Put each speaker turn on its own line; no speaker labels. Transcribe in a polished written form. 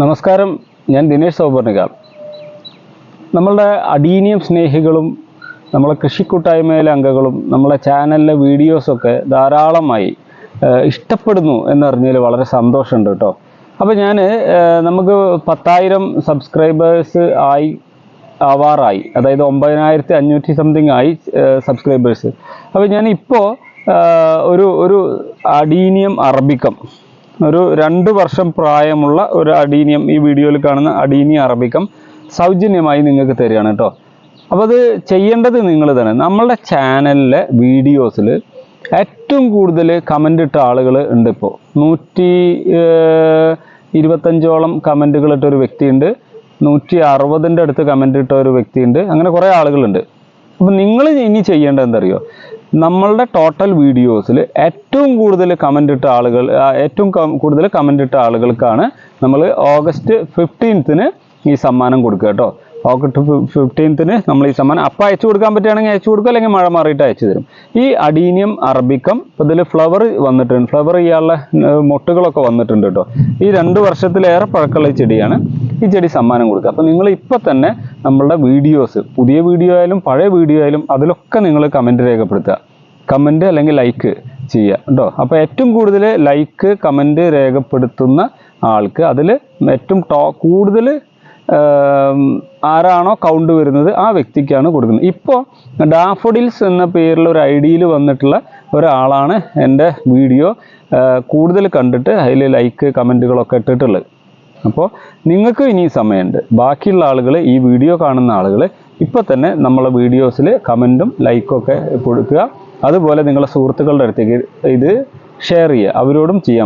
നമസ്കാരം, ഞാൻ ദിനേശ് സൗപർണികാൽ. നമ്മളുടെ അഡീനിയം സ്നേഹികളും നമ്മളെ കൃഷിക്കൂട്ടായ്മയിലെ അംഗങ്ങളും നമ്മളെ ചാനലിലെ വീഡിയോസൊക്കെ ധാരാളമായി ഇഷ്ടപ്പെടുന്നു എന്നറിഞ്ഞതിൽ വളരെ സന്തോഷമുണ്ട് കേട്ടോ. അപ്പോൾ നമുക്ക് 10,000 സബ്സ്ക്രൈബേഴ്സ് ആവാറായി, അതായത് 9,500 സംതിങ് ആയി സബ്സ്ക്രൈബേഴ്സ്. അപ്പോൾ ഞാനിപ്പോൾ ഒരു അഡീനിയം അറബിക്കം, ഒരു 2 വർഷം പ്രായമുള്ള ഒരു അഡീനിയം, ഈ വീഡിയോയിൽ കാണുന്ന അഡീനിയം അറബിക്കം സൗജന്യമായി നിങ്ങൾക്ക് തരികയാണ് കേട്ടോ. അപ്പോൾ അത് ചെയ്യേണ്ടത് നിങ്ങൾ തന്നെ. നമ്മളുടെ ചാനലിലെ വീഡിയോസിൽ ഏറ്റവും കൂടുതൽ കമൻ്റ് ഇട്ട ആളുകൾ ഉണ്ട്. ഇപ്പോൾ 125ഓളം കമൻറ്റുകൾ ഇട്ട ഒരു വ്യക്തിയുണ്ട്, 160ൻ്റെ അടുത്ത് കമൻ്റ് ഇട്ട ഒരു വ്യക്തിയുണ്ട്, അങ്ങനെ കുറേ ആളുകളുണ്ട്. അപ്പോൾ നിങ്ങൾ ഇനി ചെയ്യേണ്ടത് എന്തറിയോ, നമ്മളുടെ ടോട്ടൽ വീഡിയോസിൽ ഏറ്റവും കൂടുതൽ കമൻ്റ് ഇട്ട ആളുകൾക്കാണ് നമ്മൾ ഓഗസ്റ്റ് 15-ന് ഈ സമ്മാനം കൊടുക്കുക കേട്ടോ. ഓഗസ്റ്റ് 15-ന് നമ്മൾ ഈ സമ്മാനം അപ്പം അയച്ചു കൊടുക്കാൻ പറ്റുകയാണെങ്കിൽ അയച്ചു കൊടുക്കുക, അല്ലെങ്കിൽ മഴ മാറിയിട്ട് അയച്ചു തരും. ഈ അഡീനിയം അറബിക്കം ഇതിൽ ഫ്ലവർ വന്നിട്ടുണ്ട്, ഫ്ലവർ ചെയ്യാനുള്ള മൊട്ടുകളൊക്കെ വന്നിട്ടുണ്ട് കേട്ടോ. ഈ 2 വർഷത്തിലേറെ പഴക്കമുള്ള ചെടിയാണ്. ഈ ചെടി സമ്മാനം കൊടുക്കുക. അപ്പോൾ നിങ്ങൾ ഇപ്പം തന്നെ നമ്മളുടെ വീഡിയോസ്, പുതിയ വീഡിയോ ആയാലും പഴയ വീഡിയോ ആയാലും, അതിലൊക്കെ നിങ്ങൾ കമൻറ്റ് രേഖപ്പെടുത്തുക, കമൻറ്റ് അല്ലെങ്കിൽ ലൈക്ക് ചെയ്യുക കേട്ടോ. അപ്പോൾ ഏറ്റവും കൂടുതൽ ലൈക്ക് കമൻറ്റ് രേഖപ്പെടുത്തുന്ന ആൾക്ക് അതിൽ ഏറ്റവും കൂടുതൽ ആരാണോ കൗണ്ട് വരുന്നത് ആ വ്യക്തിക്കാണ് കൊടുക്കുന്നത്. ഇപ്പോൾ ഡാഫോഡിൽസ് എന്ന പേരിൽ ഒരു ഐഡിയിൽ വന്നിട്ടുള്ള ഒരാളാണ് എൻ്റെ വീഡിയോ കൂടുതൽ കണ്ടിട്ട് അതിൽ ലൈക്ക് കമൻറ്റുകളൊക്കെ ഇട്ടിട്ടുള്ളത്. അപ്പോൾ നിങ്ങൾക്ക് ഇനി സമയമുണ്ട്. ബാക്കിയുള്ള ആളുകൾ, ഈ വീഡിയോ കാണുന്ന ആളുകൾ ഇപ്പോൾ തന്നെ നമ്മളെ വീഡിയോസിൽ കമൻറ്റും ലൈക്കും ഒക്കെ കൊടുക്കുക. അതുപോലെ നിങ്ങളുടെ സുഹൃത്തുക്കളുടെ അടുത്തേക്ക് ഇത് ഷെയർ ചെയ്യുക, അവരോടും ചെയ്യാം.